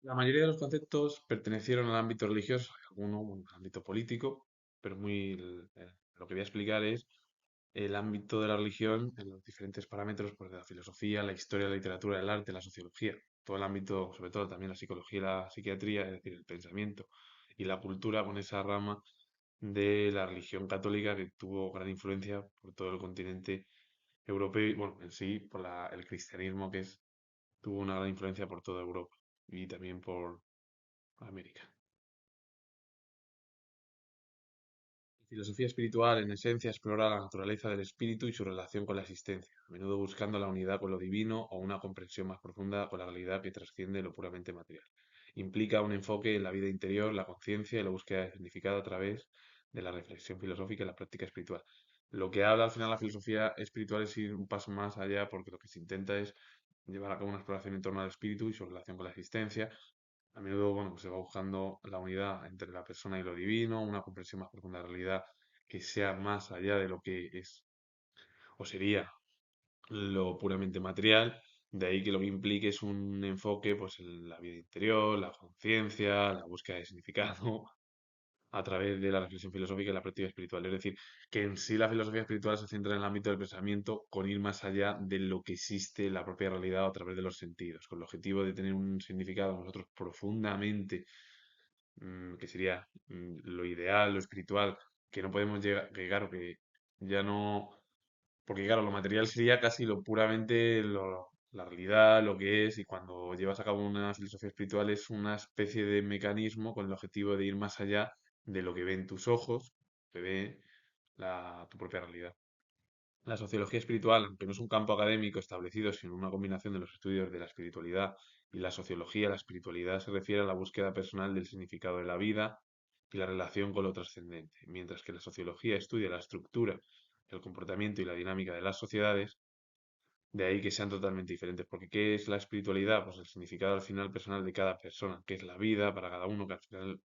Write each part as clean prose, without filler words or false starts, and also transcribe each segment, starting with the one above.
La mayoría de los conceptos pertenecieron al ámbito religioso, algunos bueno, al ámbito político, pero lo que voy a explicar es el ámbito de la religión en los diferentes parámetros pues, de la filosofía, la historia, la literatura, el arte, la sociología, todo el ámbito, sobre todo también la psicología y la psiquiatría, es decir, el pensamiento y la cultura con esa rama de la religión católica que tuvo gran influencia por todo el continente europeo y, bueno, en sí, por el cristianismo tuvo una gran influencia por toda Europa y también por América. La filosofía espiritual, en esencia, explora la naturaleza del espíritu y su relación con la existencia, a menudo buscando la unidad con lo divino o una comprensión más profunda con la realidad que trasciende lo puramente material. Implica un enfoque en la vida interior, la conciencia y la búsqueda de significado a través de la reflexión filosófica y la práctica espiritual. Lo que habla al final la filosofía espiritual es ir un paso más allá porque lo que se intenta es llevar a cabo una exploración en torno al espíritu y su relación con la existencia. A menudo, bueno, pues se va buscando la unidad entre la persona y lo divino, una comprensión más profunda de la realidad que sea más allá de lo que es o sería lo puramente material. De ahí que lo que implique es un enfoque pues, en la vida interior, la conciencia, la búsqueda de significado, a través de la reflexión filosófica y la práctica espiritual. Es decir, que en sí la filosofía espiritual se centra en el ámbito del pensamiento con ir más allá de lo que existe en la propia realidad a través de los sentidos, con el objetivo de tener un significado nosotros profundamente, que sería lo ideal, lo espiritual, que no podemos llegar o que ya no, porque claro, lo material sería casi lo puramente la realidad, lo que es, y cuando llevas a cabo una filosofía espiritual es una especie de mecanismo con el objetivo de ir más allá de lo que ven tus ojos, que ve tu propia realidad. La sociología espiritual, aunque no es un campo académico establecido, sino una combinación de los estudios de la espiritualidad y la sociología, la espiritualidad se refiere a la búsqueda personal del significado de la vida y la relación con lo trascendente, mientras que la sociología estudia la estructura, el comportamiento y la dinámica de las sociedades, de ahí que sean totalmente diferentes. Porque ¿qué es la espiritualidad? Pues el significado al final personal de cada persona, que es la vida para cada uno, que al final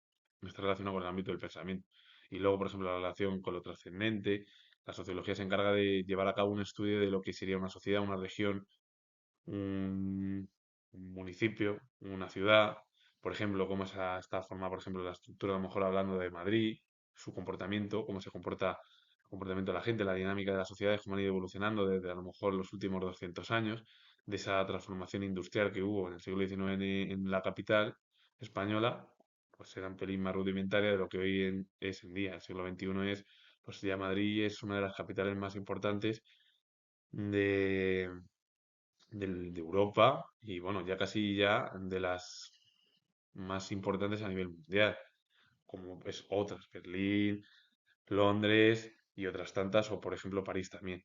no está relacionado con el ámbito del pensamiento. Y luego, por ejemplo, la relación con lo trascendente. La sociología se encarga de llevar a cabo un estudio de lo que sería una sociedad, una región, un municipio, una ciudad. Por ejemplo, cómo está formada, por ejemplo, la estructura, a lo mejor hablando de Madrid, su comportamiento, cómo se comporta el comportamiento de la gente, la dinámica de las sociedades, cómo han ido evolucionando desde a lo mejor los últimos 200 años, de esa transformación industrial que hubo en el siglo XIX en la capital española, pues era un pelín más rudimentaria de lo que hoy es en día. El siglo XXI es, pues ya Madrid es una de las capitales más importantes de, de Europa y bueno, ya casi ya de las más importantes a nivel mundial, como es otras, Berlín, Londres y otras tantas, o por ejemplo París también.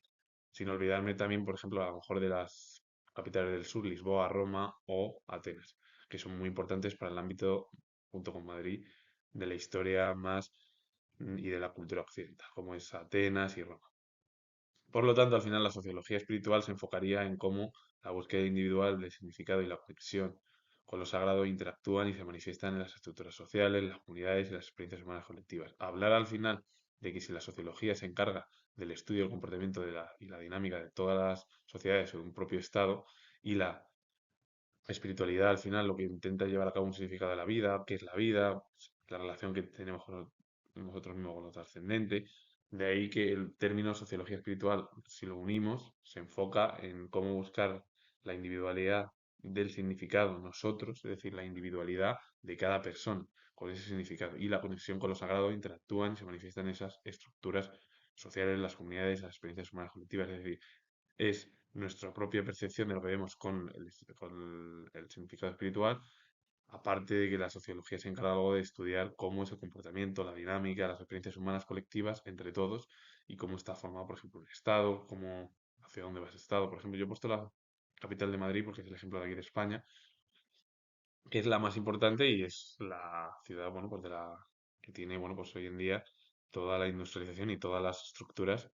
Sin olvidarme también, por ejemplo, a lo mejor de las capitales del sur, Lisboa, Roma o Atenas, que son muy importantes para el ámbito, junto con Madrid, de la historia más y de la cultura occidental, como es Atenas y Roma. Por lo tanto, al final la sociología espiritual se enfocaría en cómo la búsqueda individual del significado y la conexión con lo sagrado interactúan y se manifiestan en las estructuras sociales, las comunidades y las experiencias humanas colectivas. Hablar al final de que si la sociología se encarga del estudio del comportamiento y la dinámica de todas las sociedades o de un propio estado y la espiritualidad al final lo que intenta llevar a cabo un significado de la vida, qué es la vida, la relación que tenemos con nosotros mismos con lo trascendente. De ahí que el término sociología espiritual, si lo unimos, se enfoca en cómo buscar la individualidad del significado nosotros, es decir, la individualidad de cada persona con ese significado y la conexión con lo sagrado interactúan y se manifiestan esas estructuras sociales, las comunidades, las experiencias humanas colectivas, es decir, es nuestra propia percepción de lo que vemos con el significado espiritual, aparte de que la sociología se encarga luego de estudiar cómo es el comportamiento, la dinámica, las experiencias humanas colectivas entre todos y cómo está formado, por ejemplo, el Estado, cómo, hacia dónde va ese Estado. Por ejemplo, yo he puesto la capital de Madrid porque es el ejemplo de aquí de España, que es la más importante y es la ciudad, bueno, pues que tiene, bueno, pues hoy en día toda la industrialización y todas las estructuras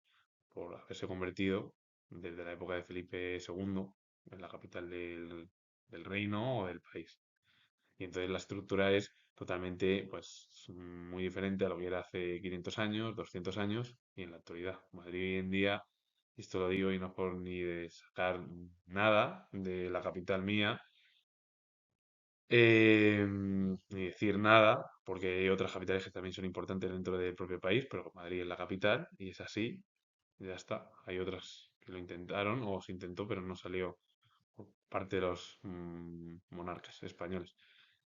por haberse convertido desde la época de Felipe II en la capital del reino o del país. Y entonces la estructura es totalmente, pues, muy diferente a lo que era hace 500 años, 200 años y en la actualidad. Madrid hoy en día, y esto lo digo y no es por ni de sacar nada de la capital mía, Ni decir nada, porque hay otras capitales que también son importantes dentro del propio país, pero Madrid es la capital y es así, ya está. Hay otras que lo intentaron o se intentó, pero no salió por parte de los monarcas españoles.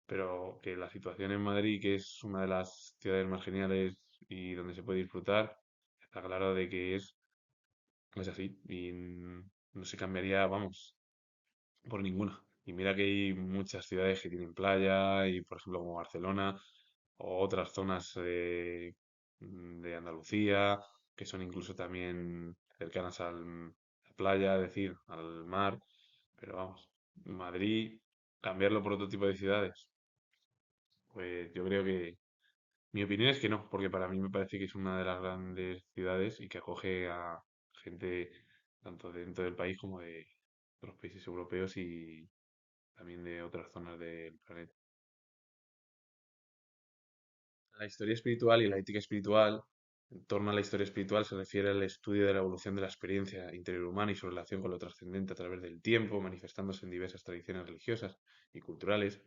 Pero que la situación en Madrid, que es una de las ciudades más geniales y donde se puede disfrutar, está claro de que es así y no se cambiaría, vamos, por ninguna. Y mira que hay muchas ciudades que tienen playa y, por ejemplo, como Barcelona o otras zonas de Andalucía que son incluso también cercanas a la playa, es decir, al mar. Pero vamos, Madrid, cambiarlo por otro tipo de ciudades, pues yo creo que mi opinión es que no, porque para mí me parece que es una de las grandes ciudades y que acoge a gente tanto dentro del país como de otros países europeos y también de otras zonas del planeta. La historia espiritual y la ética espiritual, en torno a la historia espiritual se refiere al estudio de la evolución de la experiencia interior humana y su relación con lo trascendente a través del tiempo, manifestándose en diversas tradiciones religiosas y culturales.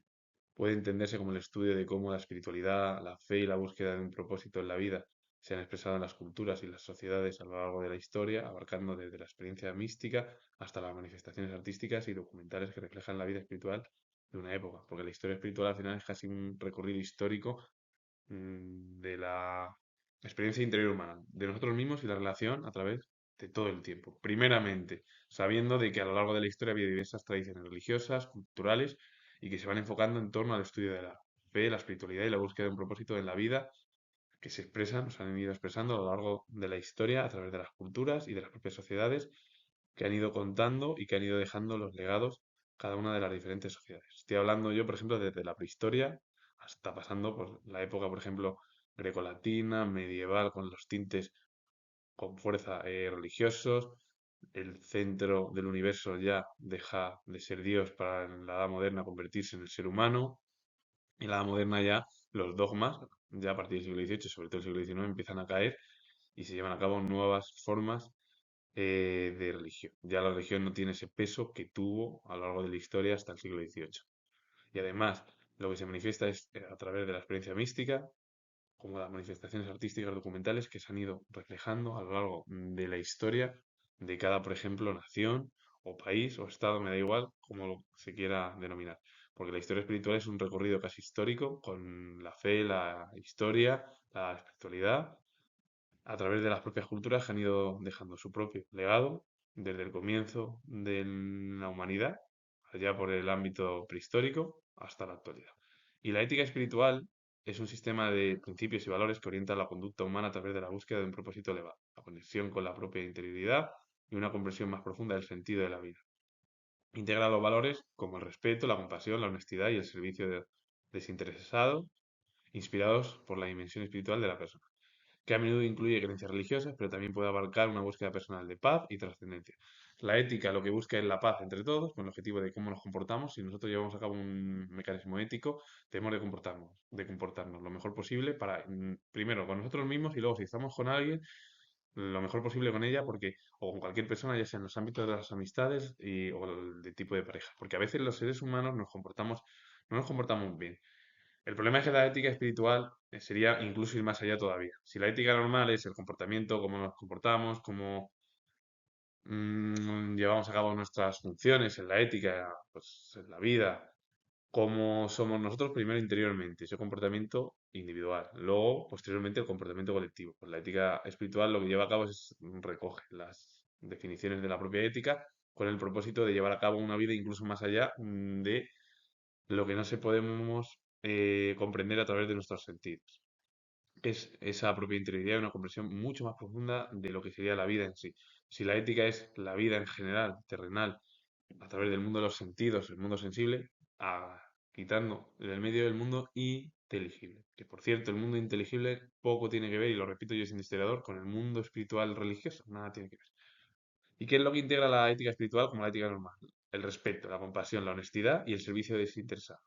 Puede entenderse como el estudio de cómo la espiritualidad, la fe y la búsqueda de un propósito en la vida se han expresado en las culturas y las sociedades a lo largo de la historia, abarcando desde la experiencia mística hasta las manifestaciones artísticas y documentales que reflejan la vida espiritual de una época, porque la historia espiritual al final es casi un recorrido histórico de la experiencia interior humana, de nosotros mismos y la relación a través de todo el tiempo. Primeramente, sabiendo de que a lo largo de la historia había diversas tradiciones religiosas, culturales, y que se van enfocando en torno al estudio de la fe, la espiritualidad y la búsqueda de un propósito en la vida, que se expresan, se han ido expresando a lo largo de la historia a través de las culturas y de las propias sociedades que han ido contando y que han ido dejando los legados cada una de las diferentes sociedades. Estoy hablando yo, por ejemplo, desde la prehistoria hasta pasando por la época, por ejemplo, grecolatina, medieval, con los tintes con fuerza religiosos. El centro del universo ya deja de ser Dios para en la Edad Moderna convertirse en el ser humano. En la Edad Moderna ya los dogmas, ya a partir del siglo XVIII, sobre todo el siglo XIX, empiezan a caer y se llevan a cabo nuevas formas de religión. Ya la religión no tiene ese peso que tuvo a lo largo de la historia hasta el siglo XVIII. Y además, lo que se manifiesta es a través de la experiencia mística, como las manifestaciones artísticas documentales que se han ido reflejando a lo largo de la historia de cada, por ejemplo, nación o país o estado, me da igual como lo se quiera denominar. Porque la historia espiritual es un recorrido casi histórico con la fe, la historia, la espiritualidad a través de las propias culturas que han ido dejando su propio legado desde el comienzo de la humanidad, allá por el ámbito prehistórico, hasta la actualidad. Y la ética espiritual es un sistema de principios y valores que orienta la conducta humana a través de la búsqueda de un propósito elevado, la conexión con la propia interioridad y una comprensión más profunda del sentido de la vida. Integra los valores como el respeto, la compasión, la honestidad y el servicio desinteresado, inspirados por la dimensión espiritual de la persona que a menudo incluye creencias religiosas, pero también puede abarcar una búsqueda personal de paz y trascendencia. La ética lo que busca es la paz entre todos, con el objetivo de cómo nos comportamos. Si nosotros llevamos a cabo un mecanismo ético, tenemos de comportarnos lo mejor posible para, primero, con nosotros mismos y luego, si estamos con alguien, lo mejor posible con ella, porque, o con cualquier persona, ya sea en los ámbitos de las amistades o el de tipo de pareja. Porque a veces los seres humanos no nos comportamos bien. El problema es que la ética espiritual sería incluso ir más allá todavía. Si la ética normal es el comportamiento, cómo nos comportamos, cómo llevamos a cabo nuestras funciones en la ética, pues en la vida, cómo somos nosotros primero interiormente, ese comportamiento individual. Luego, posteriormente, el comportamiento colectivo. Pues la ética espiritual lo que lleva a cabo es recoge las definiciones de la propia ética con el propósito de llevar a cabo una vida incluso más allá de lo que no se podemos comprender a través de nuestros sentidos. Es esa propia interioridad y una comprensión mucho más profunda de lo que sería la vida en sí. Si la ética es la vida en general, terrenal, a través del mundo de los sentidos, el mundo sensible, quitando del medio del mundo inteligible. Que por cierto, el mundo inteligible poco tiene que ver, y lo repito yo sin historiador, con el mundo espiritual religioso, nada tiene que ver. ¿Y qué es lo que integra la ética espiritual como la ética normal? El respeto, la compasión, la honestidad y el servicio desinteresado.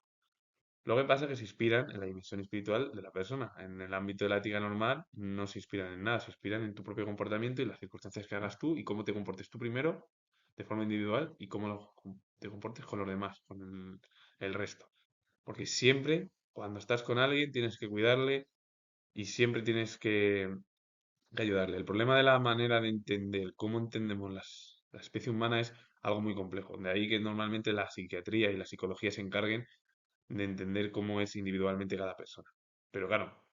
Lo que pasa es que se inspiran en la dimensión espiritual de la persona. En el ámbito de la ética normal no se inspiran en nada, se inspiran en tu propio comportamiento y las circunstancias que hagas tú y cómo te comportes tú primero de forma individual y cómo te comportes con los demás, con el resto. porque siempre, cuando estás con alguien, tienes que cuidarle y siempre tienes que ayudarle. El problema de la manera de entender cómo entendemos la especie humana es algo muy complejo. De ahí que normalmente la psiquiatría y la psicología se encarguen de entender cómo es individualmente cada persona. Pero claro,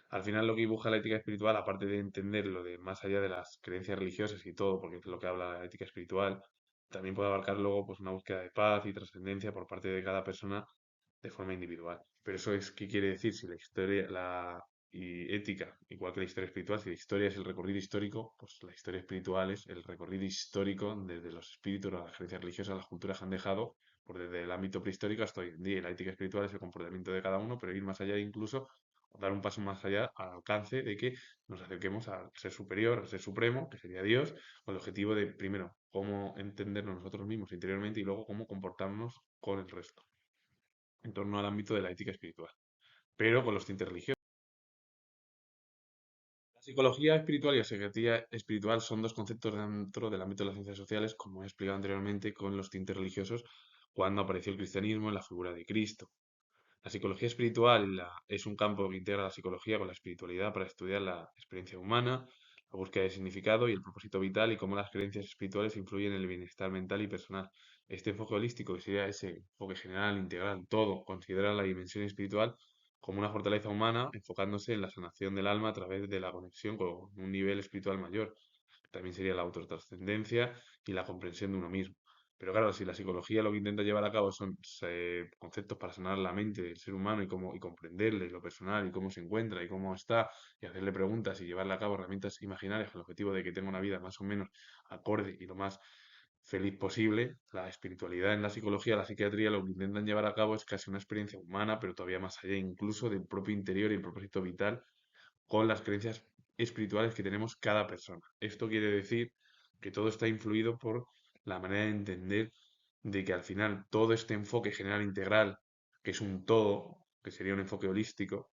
al final lo que dibuja la ética espiritual, aparte de entender lo de más allá de las creencias religiosas y todo, porque es lo que habla la ética espiritual, también puede abarcar luego pues una búsqueda de paz y trascendencia por parte de cada persona de forma individual. Pero eso es, ¿qué quiere decir? Si la historia, la y ética, igual que la historia espiritual, si la historia es el recorrido histórico, pues la historia espiritual es el recorrido histórico desde los espíritus, las creencias religiosas, las culturas que han dejado, por desde el ámbito prehistórico hasta hoy en día. Y la ética espiritual es el comportamiento de cada uno, pero ir más allá incluso, dar un paso más allá al alcance de que nos acerquemos al ser superior, al ser supremo, que sería Dios, con el objetivo de, primero, cómo entendernos nosotros mismos interiormente y luego cómo comportarnos con el resto en torno al ámbito de la ética espiritual, pero con los tintes religiosos. La psicología espiritual y la psiquiatría espiritual son dos conceptos dentro del ámbito de las ciencias sociales, como he explicado anteriormente, con los tintes religiosos cuando apareció el cristianismo en la figura de Cristo. La psicología espiritual es un campo que integra la psicología con la espiritualidad para estudiar la experiencia humana, la búsqueda de significado y el propósito vital y cómo las creencias espirituales influyen en el bienestar mental y personal. Este enfoque holístico, que sería ese enfoque general, integral, todo, considera la dimensión espiritual como una fortaleza humana, enfocándose en la sanación del alma a través de la conexión con un nivel espiritual mayor. También sería la autotrascendencia y la comprensión de uno mismo. Pero claro, si la psicología lo que intenta llevar a cabo son conceptos para sanar la mente del ser humano y cómo y comprenderle lo personal y cómo se encuentra y cómo está y hacerle preguntas y llevarle a cabo herramientas imaginarias con el objetivo de que tenga una vida más o menos acorde y lo más feliz posible, la espiritualidad en la psicología, la psiquiatría lo que intentan llevar a cabo es casi una experiencia humana, pero todavía más allá incluso del propio interior y el propósito vital con las creencias espirituales que tenemos cada persona. Esto quiere decir que todo está influido por la manera de entender de que al final todo este enfoque general integral, que es un todo, que sería un enfoque holístico,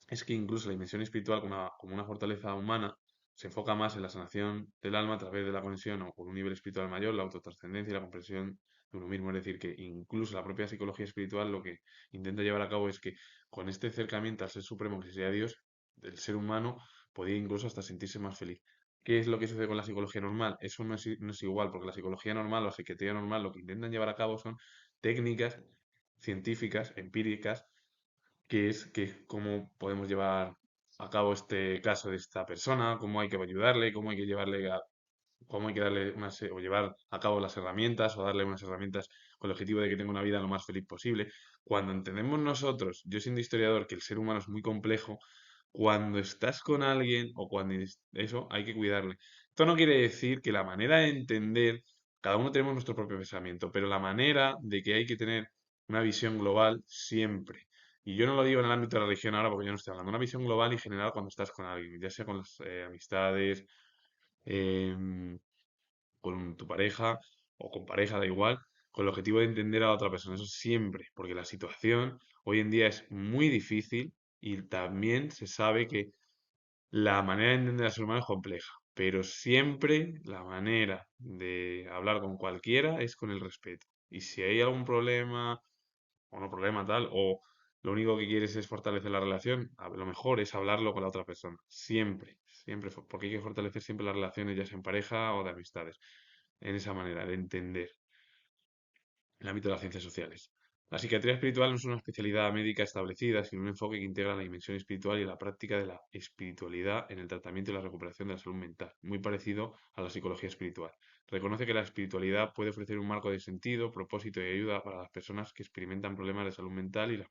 es que incluso la dimensión espiritual como una fortaleza humana se enfoca más en la sanación del alma a través de la conexión o con un nivel espiritual mayor, la autotrascendencia y la comprensión de uno mismo. Es decir, que incluso la propia psicología espiritual lo que intenta llevar a cabo es que con este acercamiento al ser supremo que sería Dios, el ser humano podía incluso hasta sentirse más feliz. ¿Qué es lo que sucede con la psicología normal? Eso no es igual, porque la psicología normal o la psiquiatría normal lo que intentan llevar a cabo son técnicas científicas, empíricas, que cómo podemos llevar a cabo este caso de esta persona, cómo hay que ayudarle, cómo hay que llevarle cómo hay que darle o llevar a cabo las herramientas o darle unas herramientas con el objetivo de que tenga una vida lo más feliz posible. Cuando entendemos nosotros, yo siendo historiador, que el ser humano es muy complejo, cuando estás con alguien o cuando eso, hay que cuidarle. Esto no quiere decir que la manera de entender, cada uno tenemos nuestro propio pensamiento, pero la manera de que hay que tener una visión global siempre. Y yo no lo digo en el ámbito de la religión ahora porque yo no estoy hablando, una visión global y general cuando estás con alguien, ya sea con las amistades, em, con tu pareja o con pareja, da igual, con el objetivo de entender a la otra persona. Eso siempre, porque la situación hoy en día es muy difícil y también se sabe que la manera de entender al ser humano es compleja, pero siempre la manera de hablar con cualquiera es con el respeto. Y si hay algún problema o no problema tal, o lo único que quieres es fortalecer la relación, lo mejor es hablarlo con la otra persona. Siempre, siempre, porque hay que fortalecer siempre las relaciones, ya sea en pareja o de amistades, en esa manera de entender el ámbito de las ciencias sociales. La psiquiatría espiritual no es una especialidad médica establecida, sino un enfoque que integra la dimensión espiritual y la práctica de la espiritualidad en el tratamiento y la recuperación de la salud mental, muy parecido a la psicología espiritual. Reconoce que la espiritualidad puede ofrecer un marco de sentido, propósito y ayuda para las personas que experimentan problemas de salud mental y los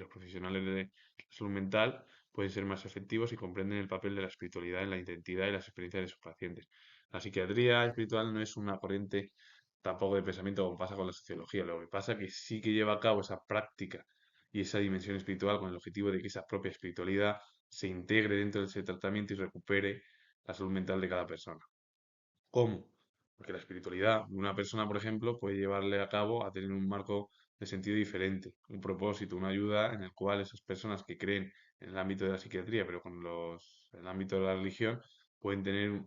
profesionales de la salud mental pueden ser más efectivos y comprenden el papel de la espiritualidad en la identidad y las experiencias de sus pacientes. La psiquiatría espiritual no es una corriente tampoco de pensamiento como pasa con la sociología. Lo que pasa es que sí que lleva a cabo esa práctica y esa dimensión espiritual con el objetivo de que esa propia espiritualidad se integre dentro de ese tratamiento y recupere la salud mental de cada persona. ¿Cómo? Porque la espiritualidad de una persona, por ejemplo, puede llevarle a cabo a tener un marco de sentido diferente, un propósito, una ayuda en el cual esas personas que creen en el ámbito de la psiquiatría, pero con el ámbito de la religión, pueden tener,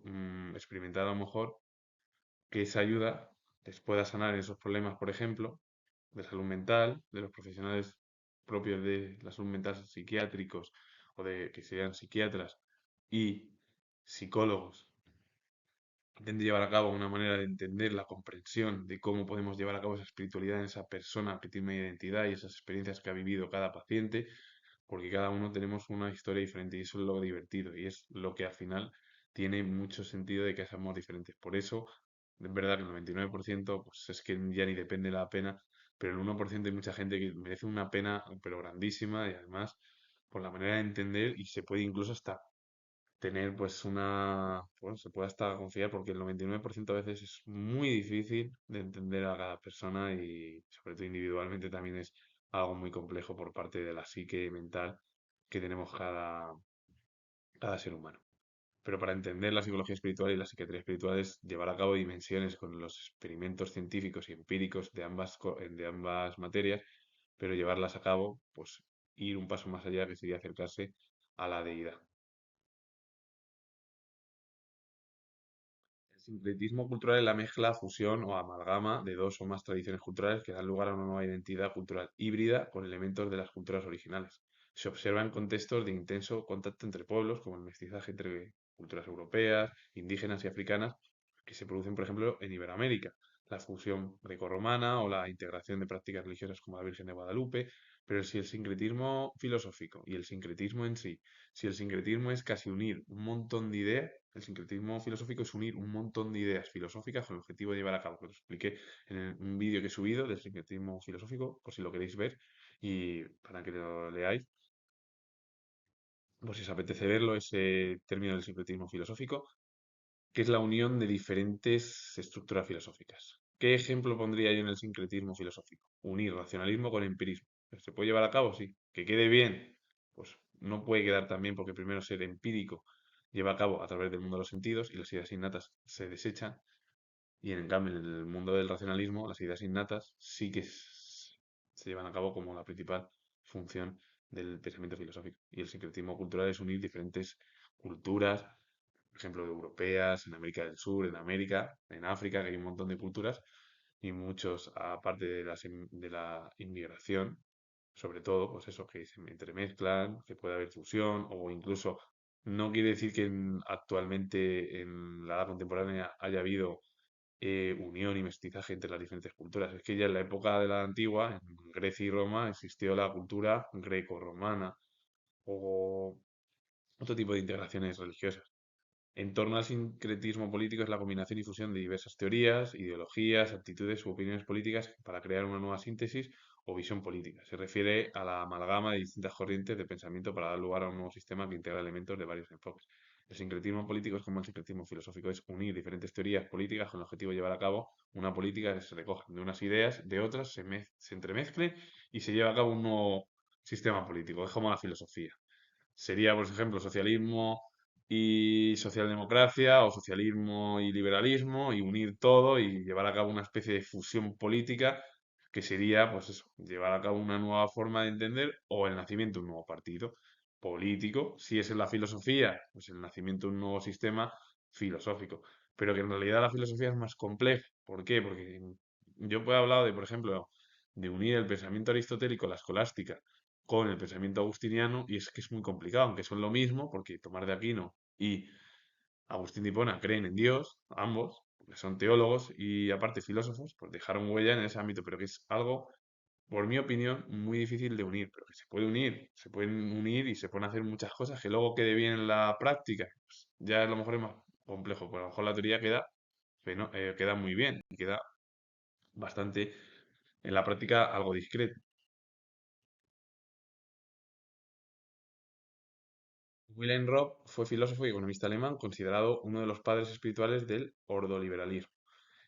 experimentar a lo mejor que esa ayuda les pueda sanar esos problemas, por ejemplo, de salud mental, de los profesionales propios de la salud mental psiquiátricos o de que sean psiquiatras y psicólogos intenten llevar a cabo una manera de entender la comprensión de cómo podemos llevar a cabo esa espiritualidad en esa persona que tiene una identidad y esas experiencias que ha vivido cada paciente, porque cada uno tenemos una historia diferente y eso es lo divertido y es lo que al final tiene mucho sentido de que seamos diferentes. Por eso, es verdad que el 99% pues es que ya ni depende la pena, pero el 1% hay mucha gente que merece una pena, pero grandísima y además por la manera de entender y se puede incluso hasta tener pues una, bueno, se puede hasta confiar porque el 99% a veces es muy difícil de entender a cada persona y sobre todo individualmente también es algo muy complejo por parte de la psique mental que tenemos cada ser humano. Pero para entender la psicología espiritual y la psiquiatría espiritual es llevar a cabo dimensiones con los experimentos científicos y empíricos de de ambas materias, pero llevarlas a cabo, pues ir un paso más allá que sería acercarse a la deidad. El sincretismo cultural es la mezcla, fusión o amalgama de dos o más tradiciones culturales que dan lugar a una nueva identidad cultural híbrida con elementos de las culturas originales. Se observa en contextos de intenso contacto entre pueblos, como el mestizaje entre culturas europeas, indígenas y africanas, que se producen, por ejemplo, en Iberoamérica, la fusión grecorromana o la integración de prácticas religiosas como la Virgen de Guadalupe, pero si el sincretismo filosófico y el sincretismo en sí, si el sincretismo es casi unir un montón de ideas, el sincretismo filosófico es unir un montón de ideas filosóficas con el objetivo de llevar a cabo, que os expliqué en un vídeo que he subido del sincretismo filosófico, por si lo queréis ver y para que lo leáis, por si os apetece verlo, ese término del sincretismo filosófico, que es la unión de diferentes estructuras filosóficas. ¿Qué ejemplo pondría yo en el sincretismo filosófico? Unir racionalismo con empirismo. ¿Se puede llevar a cabo? Sí. ¿Que quede bien? Pues no puede quedar tan bien porque primero ser empírico lleva a cabo a través del mundo de los sentidos y las ideas innatas se desechan y en cambio en el mundo del racionalismo las ideas innatas sí que se llevan a cabo como la principal función del pensamiento filosófico. Y el sincretismo cultural es unir diferentes culturas, por ejemplo, europeas, en América del Sur, en América, en África, que hay un montón de culturas y muchos, aparte de de la inmigración, sobre todo, pues eso, que se entremezclan, que puede haber fusión o incluso no quiere decir que actualmente en la edad contemporánea haya habido unión y mestizaje entre las diferentes culturas. Es que ya en la época de la antigua, en Grecia y Roma, existió la cultura greco-romana o otro tipo de integraciones religiosas. En torno al sincretismo político es la combinación y fusión de diversas teorías, ideologías, actitudes u opiniones políticas para crear una nueva síntesis o visión política. Se refiere a la amalgama de distintas corrientes de pensamiento para dar lugar a un nuevo sistema que integra elementos de varios enfoques. El sincretismo político es como el sincretismo filosófico, es unir diferentes teorías políticas con el objetivo de llevar a cabo una política que se recojan de unas ideas, de otras, se entremezclen y se lleva a cabo un nuevo sistema político. Es como la filosofía. Sería, por ejemplo, socialismo y socialdemocracia o socialismo y liberalismo y unir todo y llevar a cabo una especie de fusión política que sería, pues eso, llevar a cabo una nueva forma de entender o el nacimiento de un nuevo partido político. Si es en la filosofía, pues el nacimiento de un nuevo sistema filosófico. Pero que en realidad la filosofía es más compleja. ¿Por qué? Porque yo puedo hablar de, por ejemplo, de unir el pensamiento aristotélico, la escolástica, con el pensamiento agustiniano y es que es muy complicado, aunque son lo mismo, porque Tomás de Aquino y Agustín de Hipona creen en Dios, ambos, porque son teólogos y aparte filósofos, pues dejaron huella en ese ámbito, pero que es algo, por mi opinión, muy difícil de unir, pero que se puede unir, se pueden unir y se pueden hacer muchas cosas que luego quede bien en la práctica, pues ya a lo mejor es más complejo, pero a lo mejor la teoría queda, queda muy bien y queda bastante en la práctica algo discreto. Wilhelm Robb fue filósofo y economista alemán considerado uno de los padres espirituales del ordoliberalismo.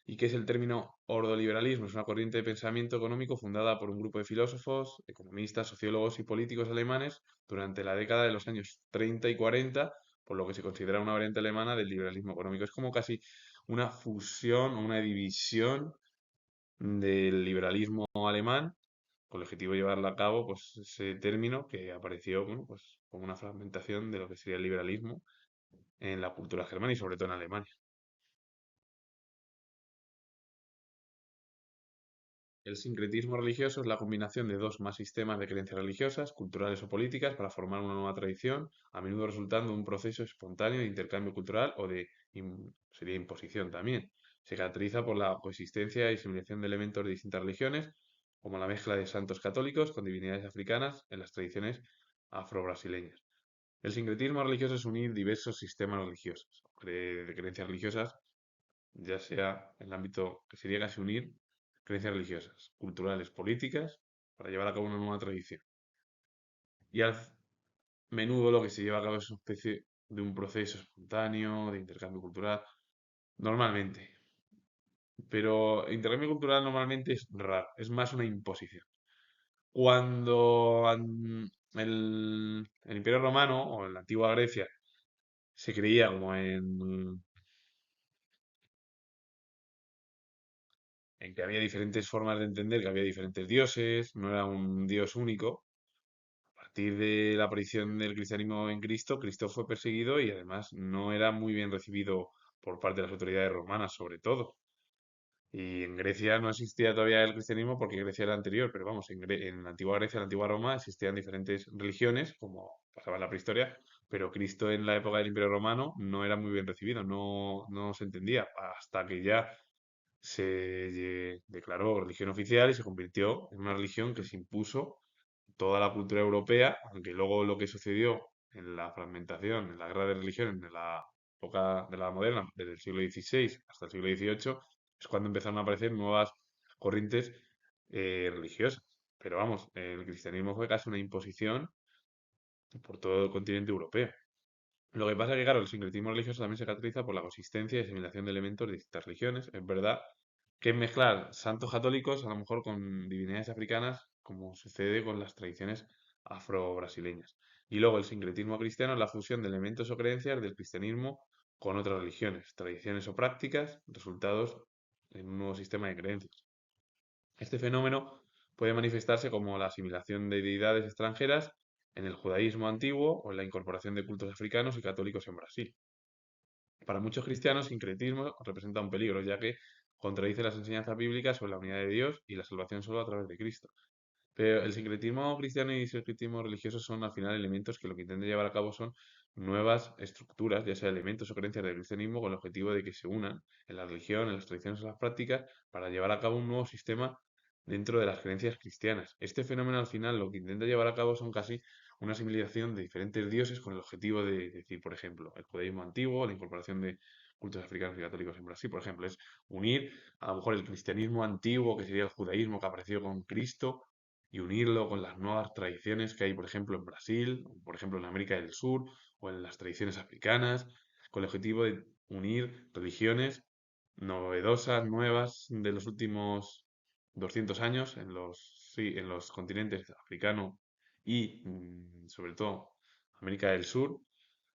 ¿Y qué es el término ordoliberalismo? Es una corriente de pensamiento económico fundada por un grupo de filósofos, economistas, sociólogos y políticos alemanes durante la década de los años 30 y 40, por lo que se considera una variante alemana del liberalismo económico. Es como casi una fusión, una división del liberalismo alemán con el objetivo de llevarlo a cabo, pues ese término que apareció, bueno, pues como una fragmentación de lo que sería el liberalismo en la cultura germana y sobre todo en Alemania. El sincretismo religioso es la combinación de dos más sistemas de creencias religiosas, culturales o políticas para formar una nueva tradición, a menudo resultando de un proceso espontáneo de intercambio cultural o de sería imposición también. Se caracteriza por la coexistencia y asimilación de elementos de distintas religiones, como la mezcla de santos católicos con divinidades africanas en las tradiciones afro-brasileñas. El sincretismo religioso es unir diversos sistemas religiosos, de creencias religiosas, ya sea en el ámbito que sería casi unir creencias religiosas, culturales, políticas, para llevar a cabo una nueva tradición. Y al menudo lo que se lleva a cabo es una especie de un proceso espontáneo, de intercambio cultural, normalmente. Pero el intercambio cultural normalmente es raro, es más una imposición. Cuando el Imperio Romano o en la antigua Grecia se creía como en que había diferentes formas de entender, que había diferentes dioses, no era un dios único. A partir de la aparición del cristianismo en Cristo, Cristo fue perseguido y además no era muy bien recibido por parte de las autoridades romanas, sobre todo. Y en Grecia no existía todavía el cristianismo porque Grecia era anterior, pero vamos, en la antigua Grecia, en la antigua Roma, existían diferentes religiones, como pasaba en la prehistoria, pero Cristo en la época del Imperio Romano no era muy bien recibido, no se entendía, hasta que ya declaró religión oficial y se convirtió en una religión que se impuso toda la cultura europea, aunque luego lo que sucedió en la fragmentación, en la guerra de religiones de la época de la moderna, desde el siglo XVI hasta el siglo XVIII, es cuando empezaron a aparecer nuevas corrientes religiosas. Pero vamos, el cristianismo fue casi una imposición por todo el continente europeo. Lo que pasa es que, claro, el sincretismo religioso también se caracteriza por la consistencia y asimilación de elementos de distintas religiones. Es verdad que mezclar santos católicos a lo mejor con divinidades africanas, como sucede con las tradiciones afro-brasileñas. Y luego el sincretismo cristiano es la fusión de elementos o creencias del cristianismo con otras religiones, tradiciones o prácticas, resultados en un nuevo sistema de creencias. Este fenómeno puede manifestarse como la asimilación de deidades extranjeras en el judaísmo antiguo o en la incorporación de cultos africanos y católicos en Brasil. Para muchos cristianos, sincretismo representa un peligro, ya que contradice las enseñanzas bíblicas sobre la unidad de Dios y la salvación solo a través de Cristo. Pero el sincretismo cristiano y el sincretismo religioso son al final elementos que lo que intentan llevar a cabo son nuevas estructuras, ya sea elementos o creencias del cristianismo con el objetivo de que se unan en la religión, en las tradiciones o en las prácticas para llevar a cabo un nuevo sistema dentro de las creencias cristianas. Este fenómeno al final lo que intenta llevar a cabo son casi una asimilación de diferentes dioses con el objetivo de decir, por ejemplo, el judaísmo antiguo, la incorporación de cultos africanos y católicos en Brasil, por ejemplo, es unir a lo mejor el cristianismo antiguo, que sería el judaísmo que apareció con Cristo, y unirlo con las nuevas tradiciones que hay, por ejemplo, en Brasil, o por ejemplo, en América del Sur, o en las tradiciones africanas, con el objetivo de unir religiones novedosas, nuevas de los últimos 200 años sí, en los continentes africano y sobre todo América del Sur.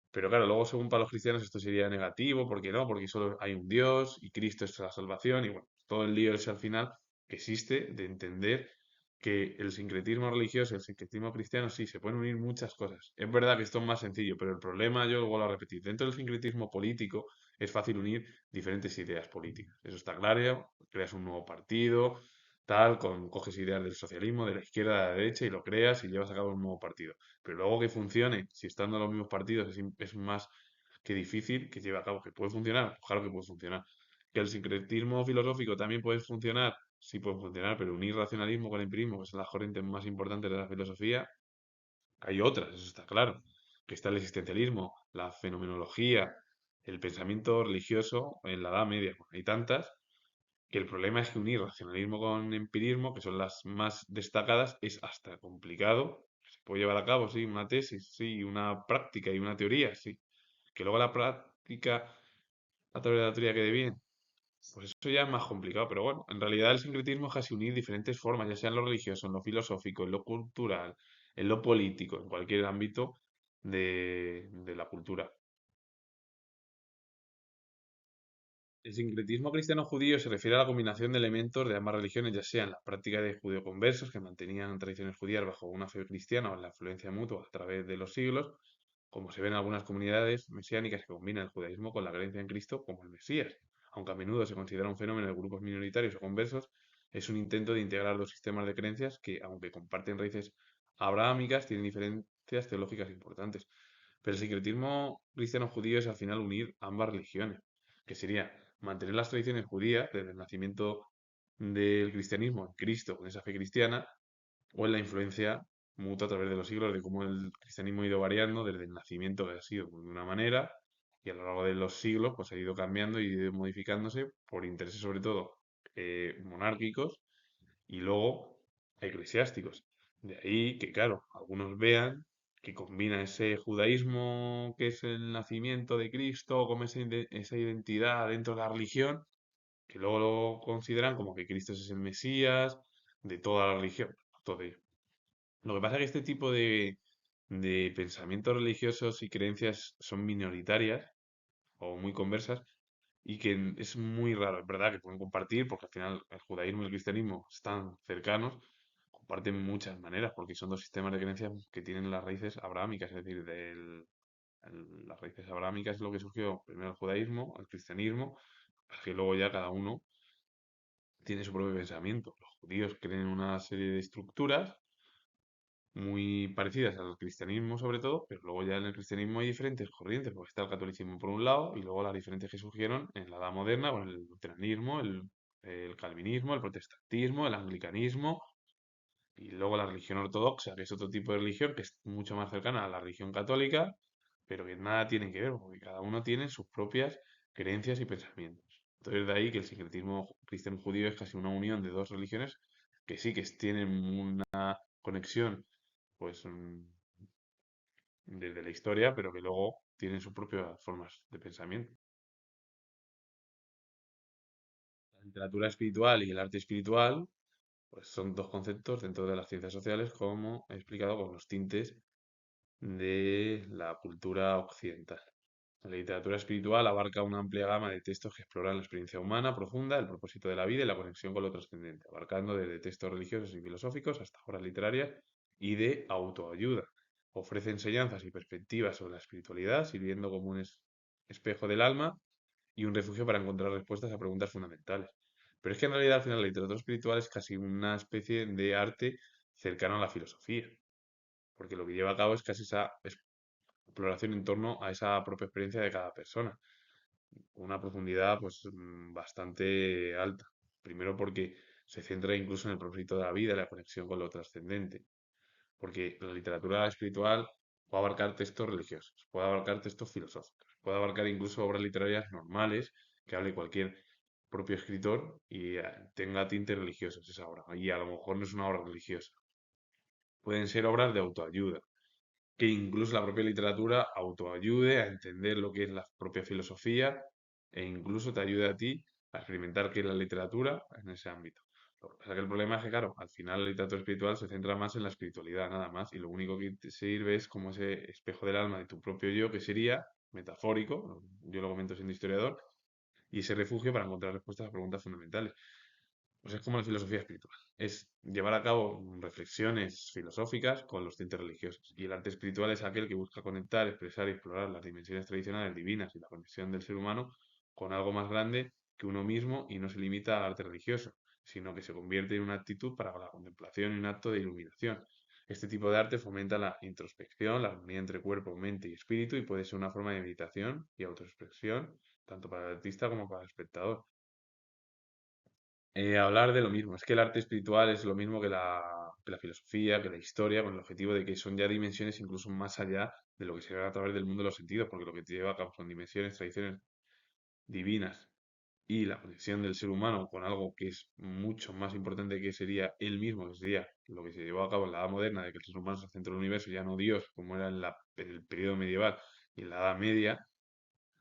Pero claro, luego según para los cristianos esto sería negativo, porque no, porque solo hay un Dios y Cristo es la salvación y bueno, todo el lío ese al final que existe de entender que el sincretismo religioso y el sincretismo cristiano sí, se pueden unir muchas cosas. Es verdad que esto es más sencillo, pero el problema, yo lo vuelvo a repetir, dentro del sincretismo político es fácil unir diferentes ideas políticas. Eso está claro, creas un nuevo partido, tal, coges ideas del socialismo, de la izquierda, de la derecha y lo creas y llevas a cabo un nuevo partido. Pero luego que funcione, si estando en los mismos partidos es más que difícil que lleve a cabo, que puede funcionar, pues claro que puede funcionar. Que el sincretismo filosófico también puede funcionar, sí puede funcionar, pero unir racionalismo con empirismo, que son las corrientes más importantes de la filosofía, hay otras, eso está claro. Que está el existencialismo, la fenomenología, el pensamiento religioso en la Edad Media. Bueno, hay tantas que el problema es que unir racionalismo con empirismo, que son las más destacadas, es hasta complicado. Se puede llevar a cabo, sí, una tesis, sí, una práctica y una teoría, sí. Que luego la práctica a través de la teoría quede bien, pues eso ya es más complicado. Pero bueno, en realidad el sincretismo es casi unir diferentes formas, ya sea en lo religioso, en lo filosófico, en lo cultural, en lo político, en cualquier ámbito de la cultura. El sincretismo cristiano-judío se refiere a la combinación de elementos de ambas religiones, ya sean las prácticas de judeoconversos que mantenían tradiciones judías bajo una fe cristiana o en la influencia mutua a través de los siglos, como se ve en algunas comunidades mesiánicas que combinan el judaísmo con la creencia en Cristo como el Mesías. Aunque a menudo se considera un fenómeno de grupos minoritarios o conversos, es un intento de integrar dos sistemas de creencias que, aunque comparten raíces abrahámicas, tienen diferencias teológicas importantes. Pero el sincretismo cristiano-judío es al final unir ambas religiones, que sería mantener las tradiciones judías desde el nacimiento del cristianismo en Cristo, con esa fe cristiana, o en la influencia mutua a través de los siglos de cómo el cristianismo ha ido variando desde el nacimiento, que ha sido de una manera, y a lo largo de los siglos pues ha ido cambiando y ha ido modificándose por intereses sobre todo monárquicos y luego eclesiásticos. De ahí que, claro, algunos vean que combina ese judaísmo que es el nacimiento de Cristo con esa identidad dentro de la religión, que luego lo consideran como que Cristo es el Mesías de toda la religión. Todo ello. Lo que pasa es que este tipo de pensamientos religiosos y creencias son minoritarias o muy conversas y que es muy raro. Es verdad que pueden compartir porque al final el judaísmo y el cristianismo están cercanos, comparten muchas maneras porque son dos sistemas de creencias que tienen las raíces abrahámicas, es decir, las raíces abrahámicas es lo que surgió primero el judaísmo, el cristianismo, para que luego ya cada uno tiene su propio pensamiento. Los judíos creen en una serie de estructuras muy parecidas al cristianismo sobre todo, pero luego ya en el cristianismo hay diferentes corrientes, porque está el catolicismo por un lado y luego las diferentes que surgieron en la Edad Moderna con el luteranismo, el calvinismo, el protestantismo, el anglicanismo y luego la religión ortodoxa, que es otro tipo de religión que es mucho más cercana a la religión católica, pero que nada tiene que ver, porque cada uno tiene sus propias creencias y pensamientos. Entonces de ahí que el sincretismo cristiano judío es casi una unión de dos religiones que sí que tienen una conexión pues desde la historia, pero que luego tienen sus propias formas de pensamiento. La literatura espiritual y el arte espiritual, pues son dos conceptos dentro de las ciencias sociales, como he explicado, con los tintes de la cultura occidental. La literatura espiritual abarca una amplia gama de textos que exploran la experiencia humana profunda, el propósito de la vida y la conexión con lo trascendente, abarcando desde textos religiosos y filosóficos hasta obras literarias y de autoayuda. Ofrece enseñanzas y perspectivas sobre la espiritualidad, sirviendo como un espejo del alma y un refugio para encontrar respuestas a preguntas fundamentales. Pero es que en realidad al final la literatura espiritual es casi una especie de arte cercano a la filosofía, porque lo que lleva a cabo es casi esa exploración en torno a esa propia experiencia de cada persona, con una profundidad pues bastante alta. Primero porque se centra incluso en el propósito de la vida y la conexión con lo trascendente, porque la literatura espiritual puede abarcar textos religiosos, puede abarcar textos filosóficos, puede abarcar incluso obras literarias normales que hable cualquier propio escritor y tenga tintes religiosos esa obra. Y a lo mejor no es una obra religiosa. Pueden ser obras de autoayuda, que incluso la propia literatura autoayude a entender lo que es la propia filosofía e incluso te ayude a ti a experimentar qué es la literatura en ese ámbito. Lo que pasa es que el problema es que, claro, al final la literatura espiritual se centra más en la espiritualidad, nada más, y lo único que te sirve es como ese espejo del alma de tu propio yo, que sería metafórico, yo lo comento siendo historiador, y ese refugio para encontrar respuestas a preguntas fundamentales. Pues es como la filosofía espiritual. Es llevar a cabo reflexiones filosóficas con los tintes religiosos. Y el arte espiritual es aquel que busca conectar, expresar y explorar las dimensiones tradicionales divinas y la conexión del ser humano con algo más grande que uno mismo y no se limita al arte religioso, sino que se convierte en una actitud para la contemplación y un acto de iluminación. Este tipo de arte fomenta la introspección, la armonía entre cuerpo, mente y espíritu y puede ser una forma de meditación y autoexpresión, tanto para el artista como para el espectador. Hablar de lo mismo. Es que el arte espiritual es lo mismo que la filosofía, que la historia, con el objetivo de que son ya dimensiones incluso más allá de lo que se ve a través del mundo de los sentidos, porque lo que te lleva a cabo son dimensiones, tradiciones divinas y la conexión del ser humano con algo que es mucho más importante que sería él mismo, que sería lo que se llevó a cabo en la Edad Moderna, de que el ser humano es el centro del universo, ya no Dios, como era en el periodo medieval y en la Edad Media,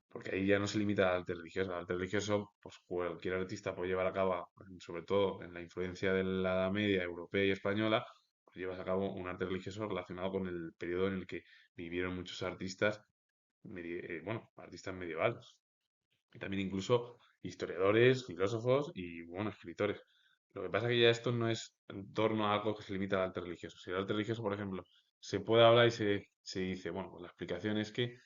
porque ahí ya no se limita al arte religioso. Al arte religioso, pues cualquier artista puede llevar a cabo, sobre todo en la influencia de la Edad Media europea y española, pues llevas a cabo un arte religioso relacionado con el periodo en el que vivieron muchos artistas, bueno, artistas medievales. Y también incluso historiadores, filósofos y, bueno, escritores. Lo que pasa es que ya esto no es en torno a algo que se limita al arte religioso. Si el arte religioso, por ejemplo, se puede hablar y se dice, bueno, pues la explicación es que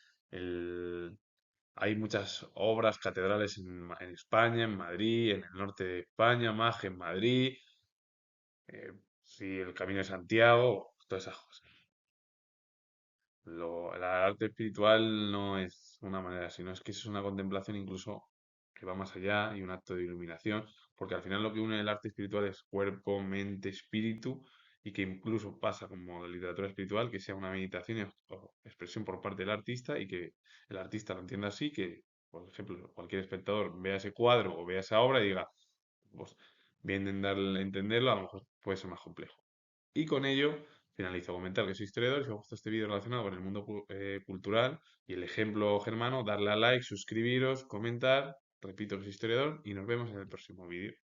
Hay muchas obras, catedrales en España, en Madrid, en el norte de España, más en Madrid, sí, el Camino de Santiago, todas esas cosas. La arte espiritual no es una manera, sino es que es una contemplación incluso que va más allá y un acto de iluminación, porque al final lo que une el arte espiritual es cuerpo, mente, espíritu, y que incluso pasa como la literatura espiritual, que sea una meditación o expresión por parte del artista y que el artista lo entienda así, que, por ejemplo, cualquier espectador vea ese cuadro o vea esa obra y diga, pues, bien en darle a entenderlo, a lo mejor puede ser más complejo. Y con ello finalizo. Comentar que soy historiador y si os gusta este vídeo relacionado con el mundo cultural y el ejemplo germano, darle a like, suscribiros, comentar. Repito que soy historiador y nos vemos en el próximo vídeo.